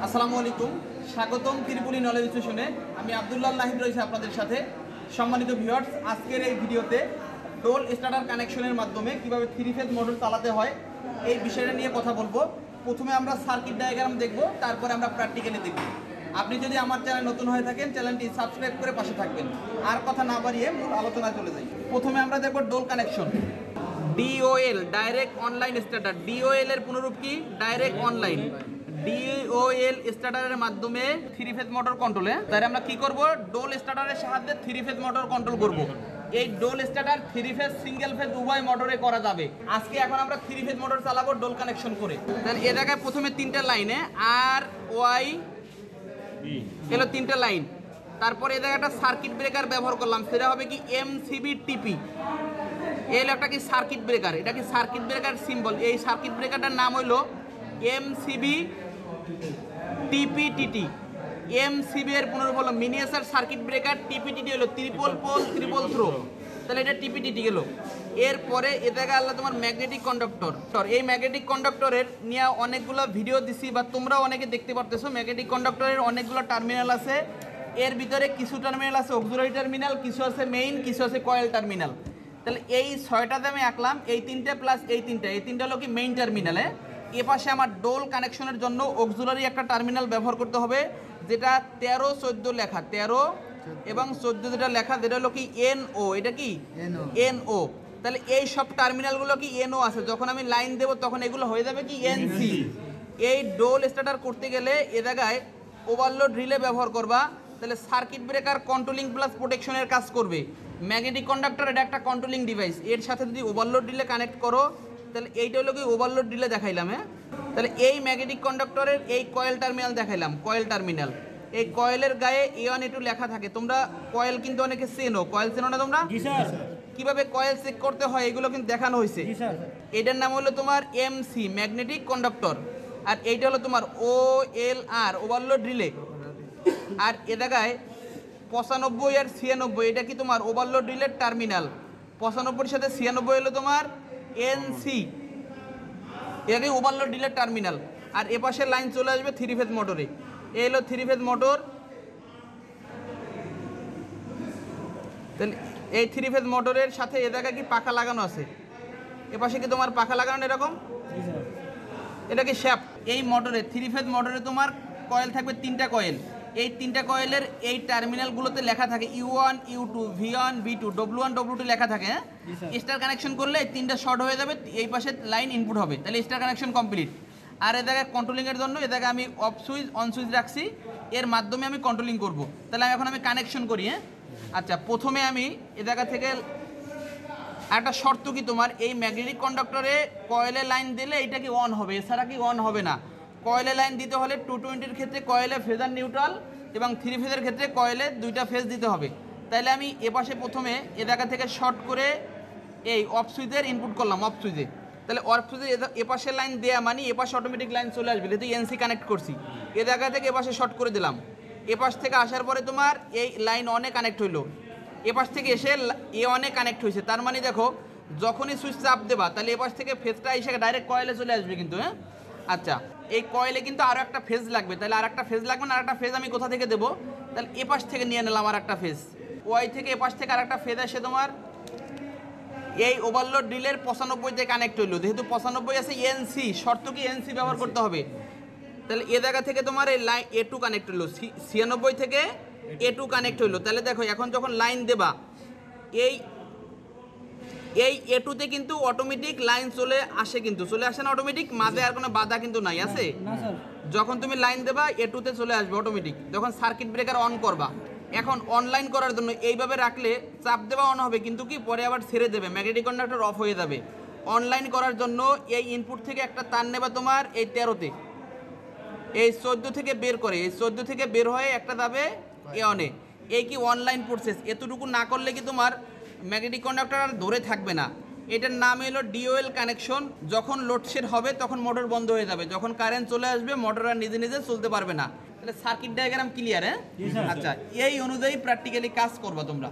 আসসালামু আলাইকুম, স্বাগতম ত্রিপুলি নলেজ স্টেশনে। আমি আব্দুল্লাহ নাহিদ রয়েছি আপনাদের সাথে। সম্মানিত ভিউয়ার্স, আজকের এই ভিডিওতে ডোল স্টার্টার কানেকশনের মাধ্যমে কিভাবে 3 ফেজ মোটর চালাতে হয় এই বিষয়টা নিয়ে কথা বলবো। প্রথমে আমরা সার্কিট ডায়াগ্রাম দেখব, তারপরে আমরা প্র্যাকটিক্যালি দেখব। আপনি যদি আমার চ্যানেল নতুন হয়ে থাকেন, চ্যানেলটি সাবস্ক্রাইব করে পাশে থাকবেন। আর কথা না বাড়িয়ে মূল আলোচনায় চলে যাই। প্রথমে আমরা দেখব DOL connection. DOL direct online starter. DOL এর পুনরূপ কি? Direct online. DOL স্টার্টারের মাধ্যমে 3 ফেজ মোটর কন্ট্রোলে, তাই আমরা কি করব? ডোল স্টার্টারের সাহায্যে 3 ফেজ মোটর কন্ট্রোল করব। এই ডোল স্টার্টার 3 ফেজ সিঙ্গেল ফেজ উভয় মোটরে করা যাবে। আজকে এখন আমরা 3 ফেজ মোটর চালাবো ডোল কানেকশন করে। তাহলে এ জায়গায় প্রথমে 3টা লাইনে RY এলো 3টা লাইন। তারপরে এ জায়গায় একটা সার্কিট ব্রেকার ব্যবহার করলাম, সেটা হবে কি MCB TP। এই একটা কি সার্কিট ব্রেকার, এটা কি সার্কিট ব্রেকার সিম্বল। এই সার্কিট ব্রেকারটার নাম হইলো MCB TPTT। MCB এর পুনরূপ হলো মিনিয়েচার সার্কিট ব্রেকার, TPTT হলো ট্রিপল পোল ট্রিপল থ্রো। তাহলে এটা TPTT গেল। এরপরে এ জায়গায় আল্লাহ তোমার ম্যাগনেটিক কন্ডাক্টর। এই ম্যাগনেটিক কন্ডাক্টরের নিয়ে অনেকগুলো ভিডিও দিছি বা তোমরা অনেকে দেখতে পারতেছো। ম্যাগনেটিক কন্ডাক্টরের অনেকগুলো টার্মিনাল আছে। এর ভিতরে কিছু টার্মিনাল আছে অক্সিলারি টার্মিনাল, কিছু আছে মেইন, কিছু আছে কয়েল টার্মিনাল। তাহলে এই 6টাতে আমি আঁকলাম, এই 3টে প্লাস এই 3টে, এই 3টা হলো কি মেইন টার্মিনালে। এ পাশে আমার ডোল কানেকশনের জন্য অক্সিলারি একটা টার্মিনাল ব্যবহার করতে হবে, যেটা 13, 14 লেখা, 13 এবং 14 যেটা লেখা, যেটা হলো কি NO। এটা কি NO। তাহলে এই সব টার্মিনালগুলো কি NO আছে। যখন আমি লাইন দেব তখন এগুলো হয়ে যাবে কি NC। এই ডোল স্টার্টার করতে গেলে এ জায়গায় ওভারলোড রিলে ব্যবহার করবা। তাহলে সার্কিট ব্রেকার কন্ট্রোলিং প্লাস প্রোটেকশনের কাজ করবে। ম্যাগনেটিক কন্ডাক্টর এটা একটা কন্ট্রোলিং ডিভাইস। এর সাথে যদি ওভারলোড রিলে কানেক্ট করো, তাহলে এইটা হলো কি ওভারলোড রিলে দেখাইলাম। তাহলে এই ম্যাগনেটিক কন্ডাক্টরের এই কয়েল টার্মিনাল দেখাইলাম, কয়েল টার্মিনাল। এই কয়েলের গায়ে A1 A2 লেখা থাকে। তোমরা কয়েল কিন্তু অনেকে চেনো, কয়েল চেনো না তোমরা? কিভাবে কয়েল চেক করতে হয় এগুলো কিন্তু দেখানো হয়েছে। এটার নাম হলো তোমার MC ম্যাগনেটিক কন্ডাক্টর, আর এইটা হলো তোমার OLR ওভারলোড রিলে। আর এ জায়গায় 95 আর 96, এটা কি তোমার ওভারলোড রিলের টার্মিনাল। 95-এর সাথে 96 হলো তোমার NC, এটাকে ওভারলোড রিলের টার্মিনাল। আর এ পাশে লাইন চলে আসবে 3 ফেজ মোটরে। এই হলো 3 ফেজ মোটর। তাহলে এই 3 ফেজ মোটরের সাথে এ জায়গায় কি পাখা লাগানো আছে, এ পাশে কি তোমার পাখা লাগানো এরকম, এটা কি শ্যাফট। এই মোটরে 3 ফেজ মোটরে তোমার কয়েল থাকবে 3টা কয়েল। এই 3টা কয়েলের এই টার্মিনালগুলোতে লেখা থাকে U1 U2 V1 V2 W1 W2 লেখা থাকে। স্টার কানেকশন করলে এই 3টা শর্ট হয়ে যাবে, এই পাশে লাইন ইনপুট হবে। তাহলে স্টার কানেকশন কমপ্লিট। আর এ জায়গায় কন্ট্রোলিংয়ের জন্য এ জায়গায় আমি অফ সুইচ অন সুইচ রাখছি, এর মাধ্যমে আমি কন্ট্রোলিং করব। তাহলে এখন আমি কানেকশন করি। আচ্ছা, প্রথমে আমি এ জায়গা থেকে একটা শর্ত কি তোমার, এই ম্যাগনেটিক কন্ডাক্টরে কয়েলে লাইন দিলে এটা কি অন হবে, এছাড়া কি অন হবে না। কয়েলে লাইন দিতে হলে 220-এর ক্ষেত্রে কয়েলে ফেজার নিউট্রাল এবং 3 ফেজের ক্ষেত্রে কয়েলে 2টা ফেজ দিতে হবে। তাইলে আমি এপাশে প্রথমে এ জায়গা থেকে শর্ট করে এই অফ সুইচের ইনপুট করলাম, অফ সুইচে। তাহলে অফ সুইচে এপাশে লাইন দেয়া মানে এপাশে অটোমেটিক লাইন চলে আসবে, যেহেতু NC কানেক্ট করছি। এ জায়গা থেকে এপাশে শর্ট করে দিলাম। এপাশ থেকে আসার পরে তোমার এই লাইন অনে কানেক্ট হইলো, এপাশ থেকে এসে A1-এ কানেক্ট হয়েছে। তার মানে দেখো, যখনই সুইচ চাপ দেবা তাহলে এপাশ থেকে ফেজটা এসে ডাইরেক্ট কয়েলে চলে আসবে কিন্তু। আচ্ছা, এই কয়েলে কিন্তু আরও একটা ফেজ লাগবে। তাহলে আর একটা ফেজ লাগবে না, আর একটা ফেজ আমি কোথা থেকে দেবো? তাহলে এপাশ থেকে নিয়ে নিলাম আর একটা ফেজ। ওয়াই থেকে এপাশ থেকে আর একটা ফেজ আসে তোমার এই ওভারলোড রিলের 95-তে কানেক্ট হইলো। যেহেতু 95 আছে NC, শর্ত কি NC ব্যবহার করতে হবে। তাহলে এ জায়গা থেকে তোমার এই লাইন A2 কানেক্ট হইলো, 96 থেকে A2 কানেক্ট হইলো। তাহলে দেখো, এখন যখন লাইন দেবা এই A2-তে কিন্তু অটোমেটিক লাইন চলে আসে, কিন্তু চলে আসে না অটোমেটিক, মাঝে আর কোনো বাধা কিন্তু নাই আছে। যখন তুমি লাইন দেবা A2-তে চলে আসবে অটোমেটিক, যখন সার্কিট ব্রেকার অন করবা। এখন অনলাইন করার জন্য এইভাবে রাখলে চাপ দেওয়া অন হবে, কিন্তু কি পরে আবার ছেড়ে দেবে, ম্যাগনেটিক কন্ডাক্টর অফ হয়ে যাবে। অনলাইন করার জন্য এই ইনপুট থেকে একটা তার নেবা তোমার এই 13-তে, এই 14 থেকে বের করে, এই 14 থেকে বের হয়ে একটা যাবে A1-এ। এই কি অনলাইন প্রসেস। এতটুকু না করলে কি তোমার ম্যাগনেটিক কন্ডাক্টর আর ধরে থাকবে না। এটার নাম হলো DOL কানেকশন। যখন লোডশেড হবে তখন মোটর বন্ধ হয়ে যাবে, যখন কারেন্ট চলে আসবে মোটর আর নিজে নিজে চলতে পারবে না। তাহলে সার্কিট ডায়াগ্রাম ক্লিয়ার? আচ্ছা, এই অনুযায়ী প্র্যাকটিক্যালি কাজ করবা তোমরা।